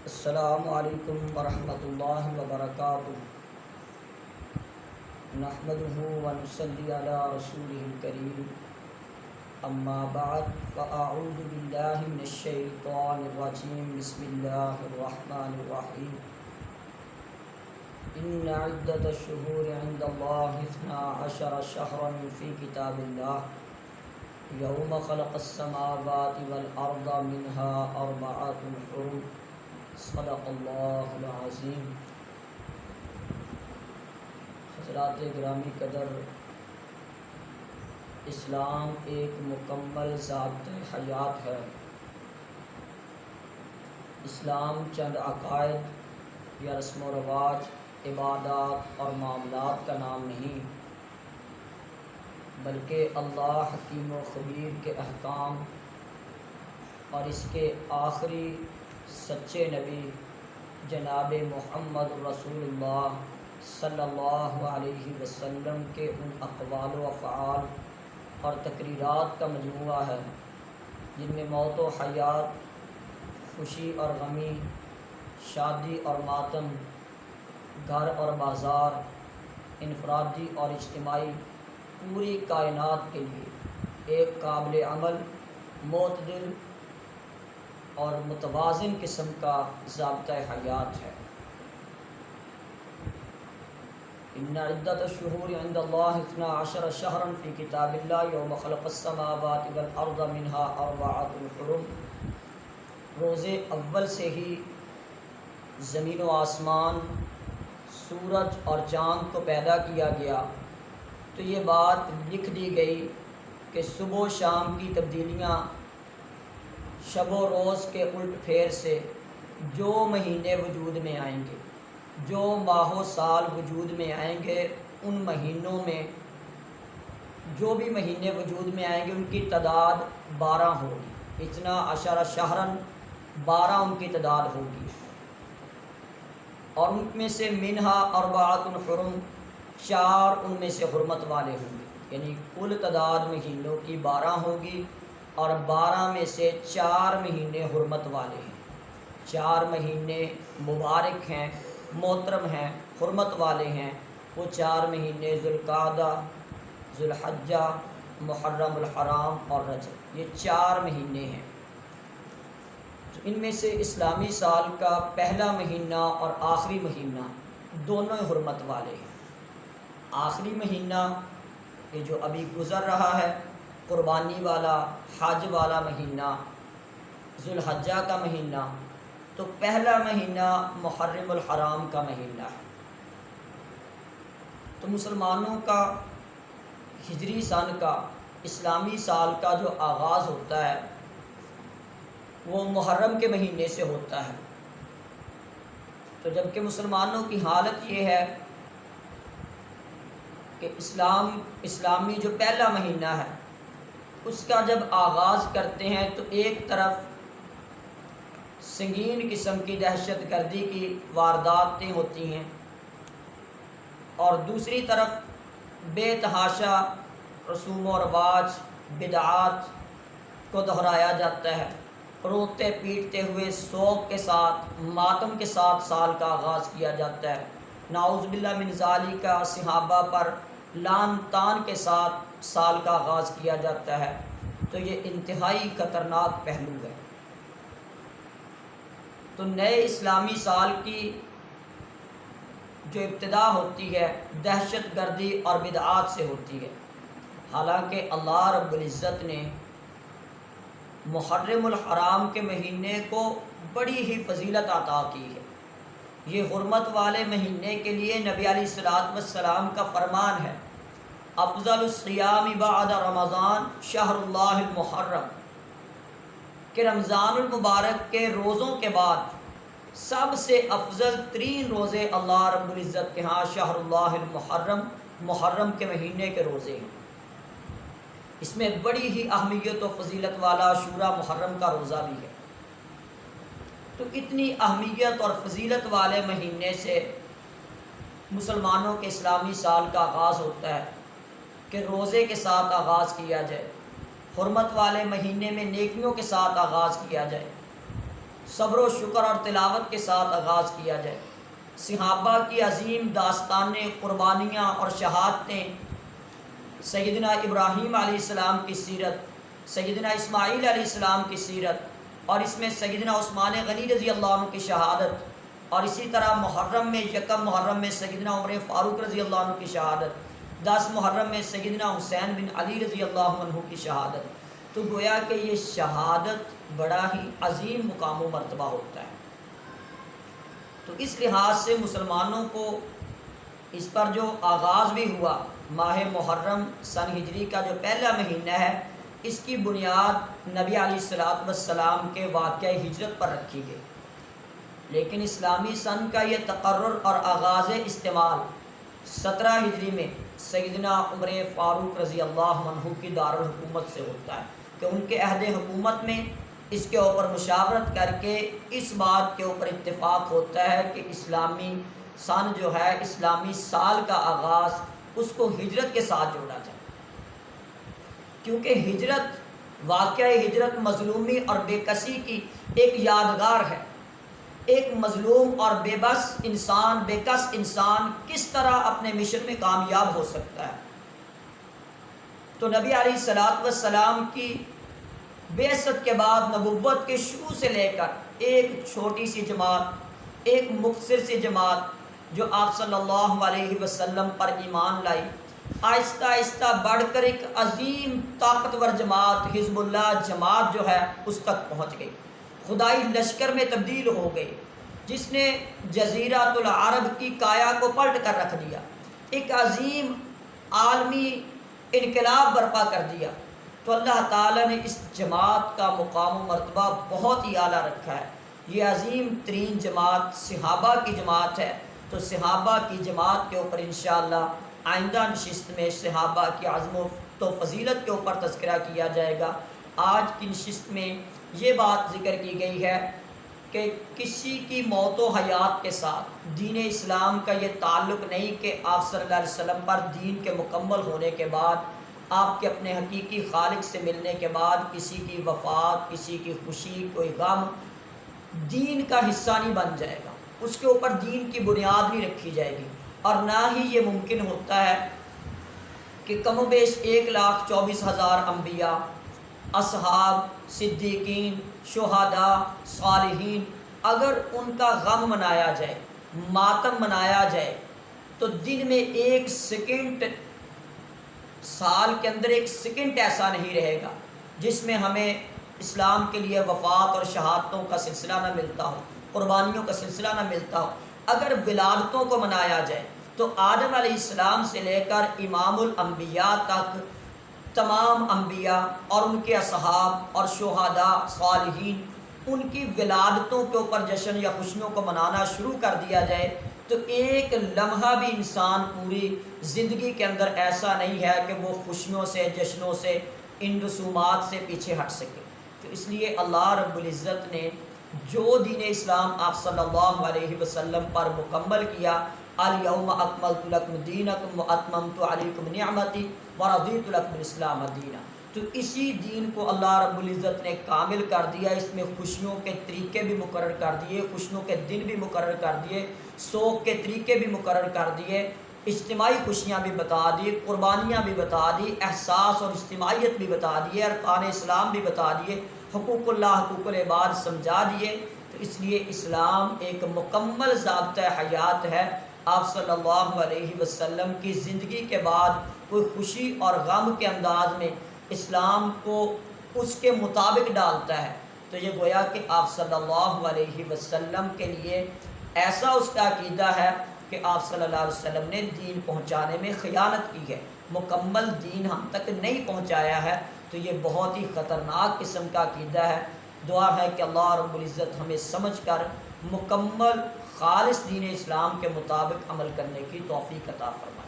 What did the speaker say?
السلام علیکم ورحمۃ اللہ وبرکاتہ۔ نحمدہ ونصلی علی رسولہ الکریم، اما بعد فاعوذ باللہ من الشیطان الرجیم، بسم اللہ الرحمن الرحیم۔ ان عدۃ الشہور عند اللہ 12 شہرا فی کتاب اللہ یوم خلق السماوات والارض منها 4 حرم، صدق اللہ العظیم۔ حضرات گرامی قدر، اسلام ایک مکمل ضابطۂ حیات ہے۔ اسلام چند عقائد یا رسم و رواج، عبادات اور معاملات کا نام نہیں، بلکہ اللہ حکیم و خبیر کے احکام اور اس کے آخری سچے نبی جناب محمد رسول اللہ صلی اللہ علیہ وسلم کے ان اقوال و افعال اور تقریرات کا مجموعہ ہے جن میں موت و حیات، خوشی اور غمی، شادی اور ماتم، گھر اور بازار، انفرادی اور اجتماعی، پوری کائنات کے لیے ایک قابل عمل، معتدل اور متوازن قسم کا ضابطۂ حیات ہے۔ ان عدۃ الشہور عند اللہ 12 شہرا فی کتاب اللہ یوم خلق السماوات والارض منها 4 حرم۔ روز اول سے ہی زمین و آسمان، سورج اور چاند کو پیدا کیا گیا تو یہ بات لکھ دی گئی کہ صبح و شام کی تبدیلیاں، شب و روز کے الٹ پھیر سے جو مہینے وجود میں آئیں گے، جو ماہ و سال وجود میں آئیں گے، ان مہینوں میں جو بھی مہینے وجود میں آئیں گے ان کی تعداد 12 ہوگی۔ 12 شہرن، 12 ان کی تعداد ہوگی، اور ان میں سے منہا 4 حرم، 4 ان میں سے حرمت والے ہوں گے، یعنی کل تعداد مہینوں کی 12 ہوگی اور 12 میں سے 4 مہینے حرمت والے ہیں۔ 4 مہینے مبارک ہیں، محترم ہیں، حرمت والے ہیں۔ وہ 4 مہینے ذوالقعدہ، ذوالحجہ، محرم الحرام اور رجب، یہ 4 مہینے ہیں۔ تو ان میں سے اسلامی سال کا پہلا مہینہ اور آخری مہینہ دونوں حرمت والے ہیں۔ آخری مہینہ یہ جو ابھی گزر رہا ہے، قربانی والا، حج والا مہینہ، ذوالحجہ کا مہینہ، تو پہلا مہینہ محرم الحرام کا مہینہ ہے۔ تو مسلمانوں کا ہجری سن کا، اسلامی سال کا جو آغاز ہوتا ہے وہ محرم کے مہینے سے ہوتا ہے۔ تو جبکہ مسلمانوں کی حالت یہ ہے کہ اسلامی جو پہلا مہینہ ہے اس کا جب آغاز کرتے ہیں تو ایک طرف سنگین قسم کی دہشت گردی کی وارداتیں ہوتی ہیں، اور دوسری طرف بے تحاشا رسوم و رواج، بدعات کو دہرایا جاتا ہے۔ روتے پیٹتے ہوئے سوگ کے ساتھ، ماتم کے ساتھ سال کا آغاز کیا جاتا ہے۔ نعوذ باللہ من ذالک کا صحابہ پر لعن طعن کے ساتھ سال کا آغاز کیا جاتا ہے۔ تو یہ انتہائی خطرناک پہلو ہے۔ تو نئے اسلامی سال کی جو ابتدا ہوتی ہے دہشت گردی اور بدعات سے ہوتی ہے، حالانکہ اللہ رب العزت نے محرم الحرام کے مہینے کو بڑی ہی فضیلت عطا کی ہے۔ یہ حرمت والے مہینے کے لیے نبی علیہ الصلوۃ والسلام کا فرمان ہے، افضل الصیام بعد رمضان شہر اللہ المحرم، کہ رمضان المبارک کے روزوں کے بعد سب سے افضل ترین روزے اللہ رب العزت کے ہاں شہر اللہ المحرم، محرم کے مہینے کے روزے ہیں۔ اس میں بڑی ہی اہمیت و فضیلت والا عاشورہ محرم کا روزہ بھی ہے۔ تو اتنی اہمیت اور فضیلت والے مہینے سے مسلمانوں کے اسلامی سال کا آغاز ہوتا ہے کہ روزے کے ساتھ آغاز کیا جائے، حرمت والے مہینے میں نیکیوں کے ساتھ آغاز کیا جائے، صبر و شکر اور تلاوت کے ساتھ آغاز کیا جائے۔ صحابہ کی عظیم داستانیں، قربانیاں اور شہادتیں، سیدنا ابراہیم علیہ السلام کی سیرت، سیدنا اسماعیل علیہ السلام کی سیرت، اور اس میں سیدنا عثمان غنی رضی اللہ عنہ کی شہادت، اور اسی طرح محرم میں، یکم محرم میں سیدنا عمر فاروق رضی اللہ عنہ کی شہادت، 10 محرم میں سیدنا حسین بن علی رضی اللہ عنہ کی شہادت۔ تو گویا کہ یہ شہادت بڑا ہی عظیم مقام و مرتبہ ہوتا ہے۔ تو اس لحاظ سے مسلمانوں کو اس پر جو آغاز بھی ہوا، ماہ محرم سن ہجری کا جو پہلا مہینہ ہے، اس کی بنیاد نبی علیہ الصلوۃ والسلام کے واقعہ ہجرت پر رکھی گئی، لیکن اسلامی سن کا یہ تقرر اور آغاز استعمال 17 ہجری میں سیدنا عمر فاروق رضی اللہ عنہ کی دارالحکومت سے ہوتا ہے کہ ان کے عہد حکومت میں اس کے اوپر مشاورت کر کے اس بات کے اوپر اتفاق ہوتا ہے کہ اسلامی سن جو ہے، اسلامی سال کا آغاز، اس کو ہجرت کے ساتھ جوڑا جائے، کیونکہ ہجرت، واقعہ ہجرت مظلومی اور بے کسی کی ایک یادگار ہے۔ ایک مظلوم اور بے بس انسان، بے کس انسان کس طرح اپنے مشن میں کامیاب ہو سکتا ہے۔ تو نبی علیہ الصلوۃ والسلام کی بعثت کے بعد نبوت کے شروع سے لے کر ایک چھوٹی سی جماعت، ایک مختصر سی جماعت جو آپ صلی اللہ علیہ وسلم پر ایمان لائی، آہستہ آہستہ بڑھ کر ایک عظیم طاقتور جماعت، حزب اللہ جماعت جو ہے اس تک پہنچ گئی، خدائی لشکر میں تبدیل ہو گئی، جس نے جزیرۃ العرب کی کایا کو پلٹ کر رکھ دیا، ایک عظیم عالمی انقلاب برپا کر دیا۔ تو اللہ تعالیٰ نے اس جماعت کا مقام و مرتبہ بہت ہی اعلیٰ رکھا ہے۔ یہ عظیم ترین جماعت صحابہ کی جماعت ہے، تو صحابہ کی جماعت کے اوپر انشاءاللہ آئندہ نشست میں صحابہ کی عظمت و فضیلت کے اوپر تذکرہ کیا جائے گا۔ آج کی نشست میں یہ بات ذکر کی گئی ہے کہ کسی کی موت و حیات کے ساتھ دین اسلام کا یہ تعلق نہیں کہ آپ صلی اللہ علیہ وسلم پر دین کے مکمل ہونے کے بعد، آپ کے اپنے حقیقی خالق سے ملنے کے بعد کسی کی وفات، کسی کی خوشی، کوئی غم دین کا حصہ نہیں بن جائے گا، اس کے اوپر دین کی بنیاد نہیں رکھی جائے گی، اور نہ ہی یہ ممکن ہوتا ہے کہ کم و بیش 1,24,000 انبیاء، اصحاب، صدیقین، شہداء، صالحین، اگر ان کا غم منایا جائے، ماتم منایا جائے، تو دن میں 1 سیکنڈ، سال کے اندر 1 سیکنڈ ایسا نہیں رہے گا جس میں ہمیں اسلام کے لیے وفات اور شہادتوں کا سلسلہ نہ ملتا ہو، قربانیوں کا سلسلہ نہ ملتا ہو۔ اگر ولادتوں کو منایا جائے تو آدم علیہ السلام سے لے کر امام الانبیاء تک تمام انبیاء اور ان کے اصحاب اور شہداء، صالحین، ان کی ولادتوں کے اوپر جشن یا خوشیوں کو منانا شروع کر دیا جائے تو ایک لمحہ بھی انسان پوری زندگی کے اندر ایسا نہیں ہے کہ وہ خوشیوں سے، جشنوں سے، ان رسومات سے پیچھے ہٹ سکے۔ تو اس لیے اللہ رب العزت نے جو دین اسلام آپ صلی اللہ علیہ وسلم پر مکمل کیا، الیوم اکملت لکم دینکم واتممت علیکم نعمتی ورضیت لکم الاسلام دینا، تو اسی دین کو اللہ رب العزت نے کامل کر دیا۔ اس میں خوشیوں کے طریقے بھی مقرر کر دیے، خوشیوں کے دن بھی مقرر کر دیے، سوگ کے طریقے بھی مقرر کر دیے، اجتماعی خوشیاں بھی بتا دی، قربانیاں بھی بتا دی، احساس اور اجتماعیت بھی بتا دیے، ارکان اسلام بھی بتا دیے، حقوق اللہ، حقوق العباد سمجھا دیے۔ تو اس لیے اسلام ایک مکمل ضابطۂ حیات ہے۔ آپ صلی اللہ علیہ وسلم کی زندگی کے بعد کوئی خوشی اور غم کے انداز میں اسلام کو اس کے مطابق ڈالتا ہے، تو یہ گویا کہ آپ صلی اللہ علیہ وسلم کے لیے ایسا اس کا عقیدہ ہے کہ آپ صلی اللہ علیہ وسلم نے دین پہنچانے میں خیانت کی ہے، مکمل دین ہم تک نہیں پہنچایا ہے، تو یہ بہت ہی خطرناک قسم کا عقیدہ ہے۔ دعا ہے کہ اللہ رب العزت ہمیں سمجھ کر مکمل خالص دین اسلام کے مطابق عمل کرنے کی توفیق عطا فرمائے۔